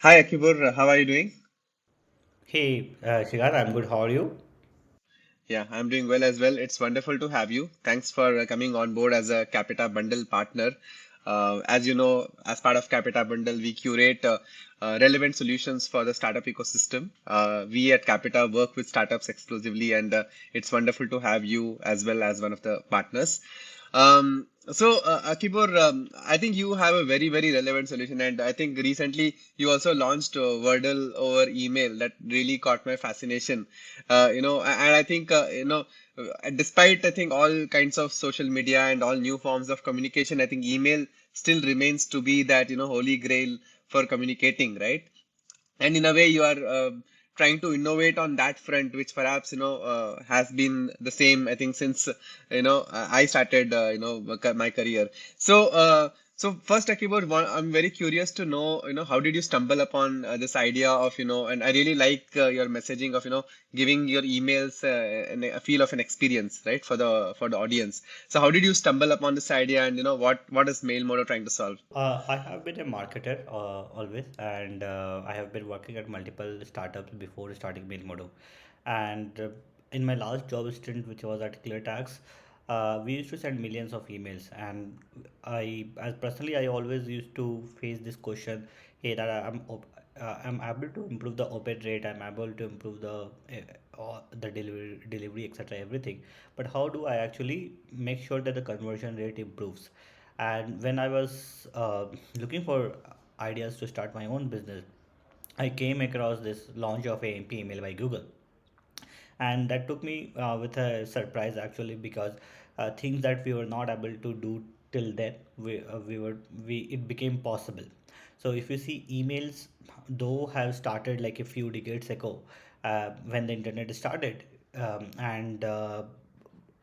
Hi Akibur, how are you doing? Hey, Shigar, I'm good. How are you? Yeah, I'm doing well as well. It's wonderful to have you. Thanks for coming on board as a Capita Bundle partner. As you know, as part of Capita Bundle, we curate relevant solutions for the startup ecosystem. We at Capita work with startups exclusively, and it's wonderful to have you as well as one of the partners. Akibur, I think you have a very relevant solution, and I think recently you also launched Wordle over email that really caught my fascination. And I think despite I think all kinds of social media and all new forms of communication, I think email still remains to be that holy grail for communicating, right? And in a way you are trying to innovate on that front, which perhaps has been the same I think since I started my career. So first Akibor, I'm very curious to know, how did you stumble upon this idea of, and I really like your messaging of, giving your emails a feel of an experience, right, for the audience. So how did you stumble upon this idea, and what is Mailmodo trying to solve? I have been a marketer always, and I have been working at multiple startups before starting Mailmodo. And in my last job stint, which was at ClearTax, we used to send millions of emails. And as personally, I always used to face this question: Hey, that I'm able to improve the open rate, I'm able to improve the delivery, etc., everything. But how do I actually make sure that the conversion rate improves? And when I was looking for ideas to start my own business, I came across this launch of AMP email by Google, and that took me with a surprise actually, because things that we were not able to do till then, we it became possible. So if you see, emails though have started like a few decades ago, when the internet started, and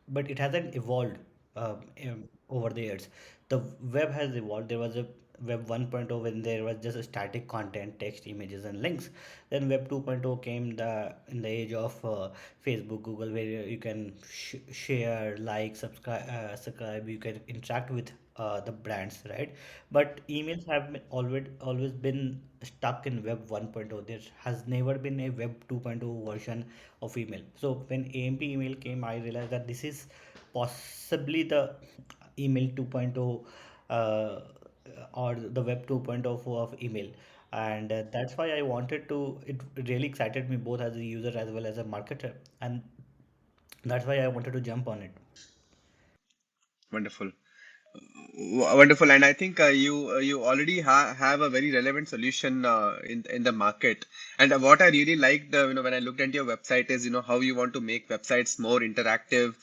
but it hasn't evolved over the years. The web has evolved. There was a web 1.0 when there was just a static content, text, images, and links. Then web 2.0 came in the age of Facebook, Google, where you can share, like, subscribe. You can interact with the brands, right? But emails have always been stuck in web 1.0. There has never been a web 2.0 version of email. So when AMP email came, I realized that this is possibly the email 2.0, or the web 2.0 of email. And that's why I wanted to, it really excited me both as a user as well as a marketer, and that's why I wanted to jump on it. Wonderful. Wonderful, and I think you already have a very relevant solution in the market. And what I really liked, when I looked at your website, is how you want to make websites more interactive,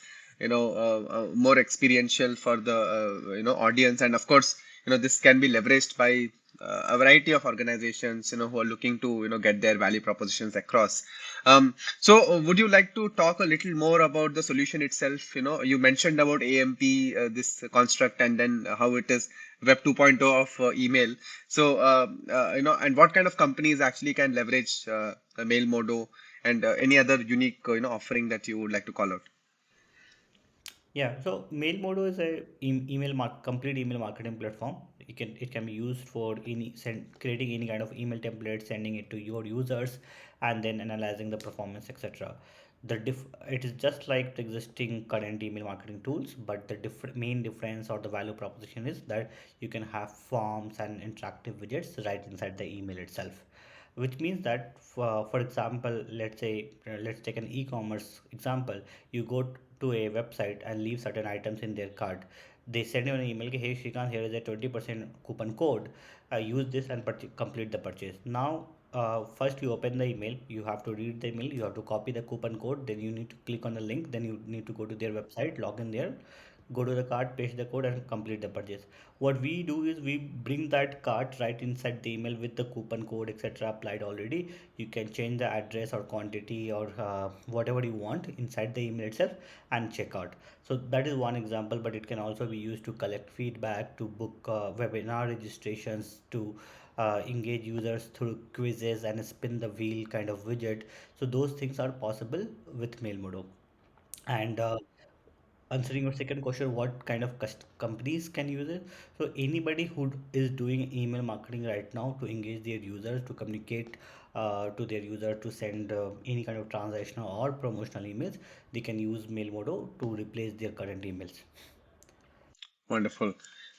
more experiential for the audience, and of course, this can be leveraged by a variety of organizations, who are looking to get their value propositions across. Would you like to talk a little more about the solution itself? You mentioned about AMP, this construct, and then how it is Web 2.0 of email. And what kind of companies actually can leverage the Mailmodo and any other unique, offering that you would like to call out? Yeah, so Mailmodo is a complete email marketing platform. It can be used for creating any kind of email template, sending it to your users, and then analyzing the performance, etc. It is just like the existing current email marketing tools, but the main difference or the value proposition is that you can have forms and interactive widgets right inside the email itself, which means that, for example, let's take an e-commerce example. You go to a website and leave certain items in their cart. They send you an email, hey Shrikant, here is a 20% coupon code, use this and complete the purchase. Now, first you open the email, you have to read the email, you have to copy the coupon code, then you need to click on the link, then you need to go to their website, log in there, go to the cart, paste the code, and complete the purchase. What we do is we bring that cart right inside the email with the coupon code, etc., applied already. You can change the address or quantity or whatever you want inside the email itself and check out. So that is one example, but it can also be used to collect feedback, to book webinar registrations, to engage users through quizzes and spin the wheel kind of widget. So those things are possible with Mailmodo. And answering your second question, what kind of companies can use it? So anybody who is doing email marketing right now to engage their users, to communicate to their user, to send any kind of transactional or promotional emails, they can use Mailmodo to replace their current emails. Wonderful.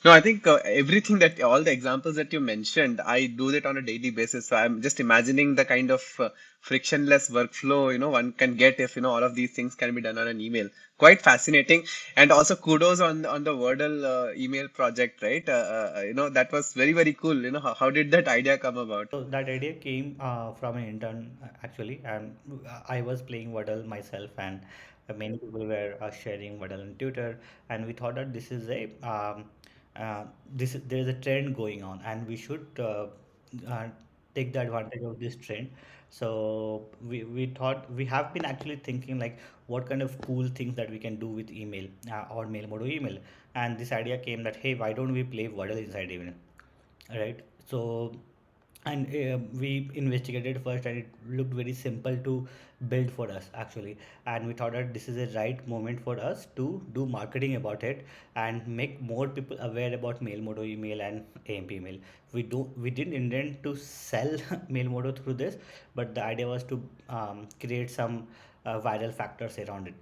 No, I think everything that all the examples that you mentioned, I do that on a daily basis. So I'm just imagining the kind of frictionless workflow, one can get if, all of these things can be done on an email. Quite fascinating. And also kudos on the Wordle email project, right? That was very, very cool. How did that idea come about? So that idea came from an intern actually, and I was playing Waddle myself, and many people were sharing Waddle on Twitter, and we thought that there is a trend going on, and we should uh, take the advantage of this trend. So we thought we have been actually thinking like what kind of cool things that we can do with email or Mailmodo email, and this idea came that hey, why don't we play Waddle inside email? Right, so and we investigated first and it looked very simple to build for us actually, and we thought that this is a right moment for us to do marketing about it and make more people aware about Mailmodo email and AMP email. We didn't intend to sell Mailmodo through this, but the idea was to create some viral factors around it.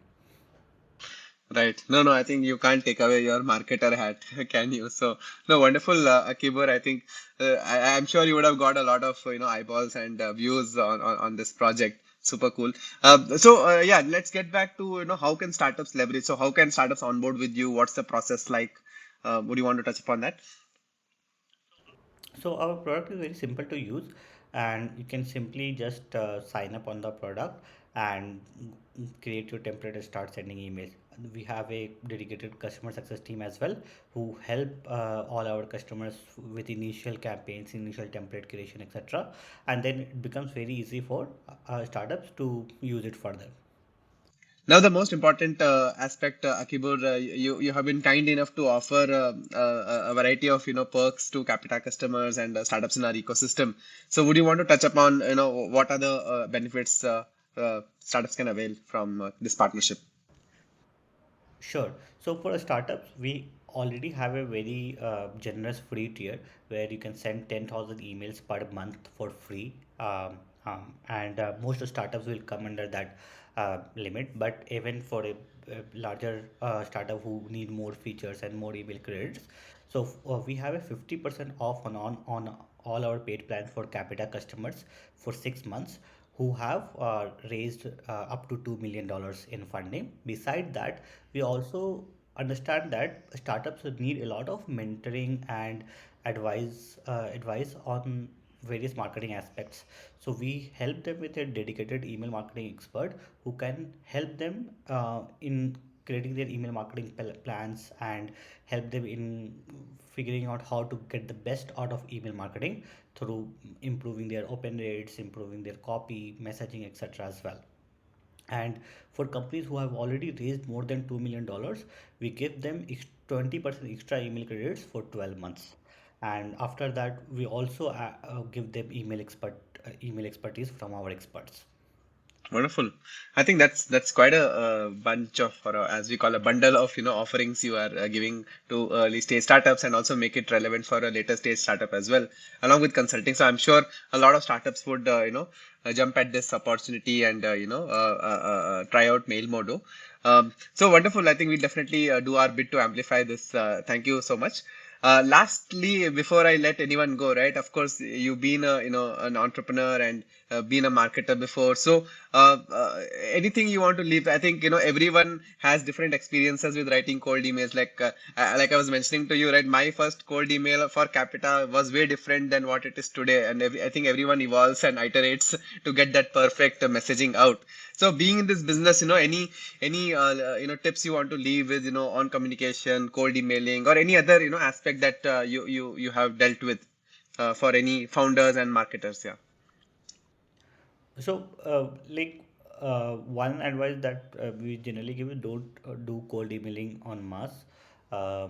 Right. No, no, I think you can't take away your marketer hat, can you? So, no, wonderful, Akibur. I think I'm sure you would have got a lot of, eyeballs and views on this project. Super cool. Yeah, let's get back to, how can startups leverage? So, how can startups onboard with you? What's the process like? Would you want to touch upon that? So our product is very simple to use, and you can simply just sign up on the product and create your template and start sending emails. We have a dedicated customer success team as well who help all our customers with initial campaigns, initial template creation, etc. And then it becomes very easy for startups to use it further. Now, the most important aspect, Akibur, you have been kind enough to offer a variety of perks to Capita customers and startups in our ecosystem. So, would you want to touch upon what are the benefits startups can avail from this partnership? Sure. So for startups, we already have a very generous free tier where you can send 10,000 emails per month for free. And most of startups will come under that limit. But even for a larger startup who need more features and more email credits, so we have a 50% off on all our paid plans for Capita customers for 6 months who have raised up to $2 million in funding. Beside that, we also understand that startups need a lot of mentoring and advice on various marketing aspects. So we help them with a dedicated email marketing expert who can help them in creating their email marketing plans and help them in figuring out how to get the best out of email marketing through improving their open rates, improving their copy, messaging, etc. as well. And for companies who have already raised more than $2 million, we give them 20% extra email credits for 12 months. And after that, we also give them email expertise from our experts. Wonderful. I think that's quite a, bunch of, or as we call a bundle of, offerings you are giving to early stage startups and also make it relevant for a later stage startup as well, along with consulting. So I'm sure a lot of startups would, jump at this opportunity and, try out Mailmodo. So wonderful. I think we definitely do our bit to amplify this. Thank you so much. Lastly, before I let anyone go, right? Of course, you've been an entrepreneur and been a marketer before. So, anything you want to leave? I think everyone has different experiences with writing cold emails. Like I was mentioning to you, right? My first cold email for Capita was way different than what it is today, and I think everyone evolves and iterates to get that perfect messaging out. So, being in this business, any tips you want to leave with on communication, cold emailing, or any other aspect that you have dealt with for any founders and marketers? Yeah. So, one advice that we generally give is don't do cold emailing on mass. Uh,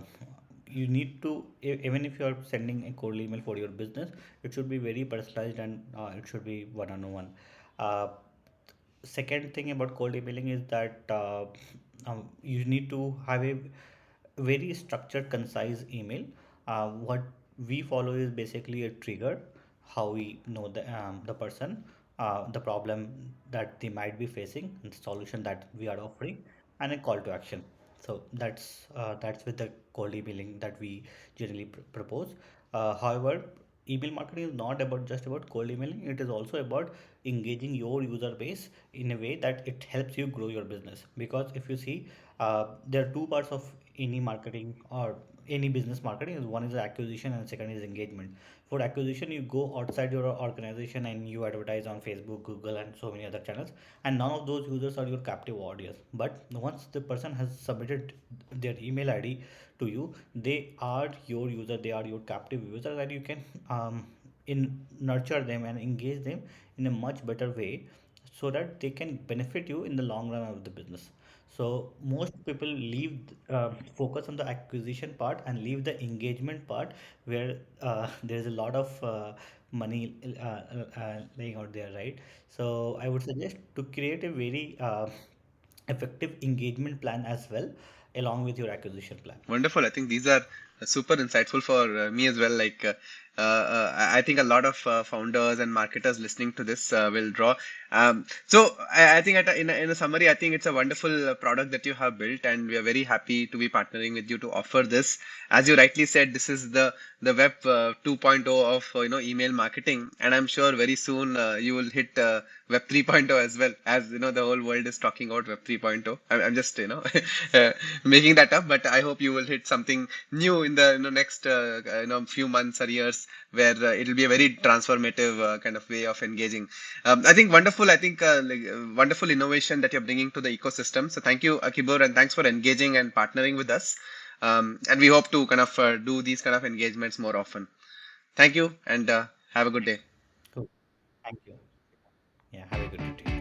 you need to, even if you are sending a cold email for your business, it should be very personalized and it should be one on one. Uh, Second thing about cold emailing is that You need to have a very structured, concise email. What we follow is basically a trigger, how we know the person, the problem that they might be facing, and the solution that we are offering, and a call to action. So that's with the cold emailing that we generally propose. However, email marketing is not about just about cold emailing. It is also about engaging your user base in a way that it helps you grow your business. Because if you see, there are two parts of any marketing or any business marketing. Is one is acquisition and second is engagement. For acquisition, you go outside your organization and you advertise on Facebook, Google, and so many other channels, and none of those users are your captive audience. But once the person has submitted their email ID to you, they are your user, they are your captive user, that you can in nurture them and engage them in a much better way, so that they can benefit you in the long run of the business. So most people leave focus on the acquisition part and leave the engagement part, where there is a lot of money laying out there, right? So I would suggest to create a very effective engagement plan as well, along with your acquisition plan. Wonderful. I think these are super insightful for me as well. I think a lot of founders and marketers listening to this will draw. I think in a summary, I think it's a wonderful product that you have built, and we are very happy to be partnering with you to offer this. As you rightly said, this is the web 2.0 of email marketing, and I'm sure very soon you will hit web 3.0 as well. As you know, the whole world is talking about web 3.0. I'm just uh, making that up, but I hope you will hit something new in the next few months or years, where it'll be a very transformative kind of way of engaging. I think wonderful. I think wonderful innovation that you're bringing to the ecosystem. So thank you, Akibur, and thanks for engaging and partnering with us. And we hope to kind of do these kind of engagements more often. Thank you, and have a good day. Cool. Thank you. Yeah, have a good day.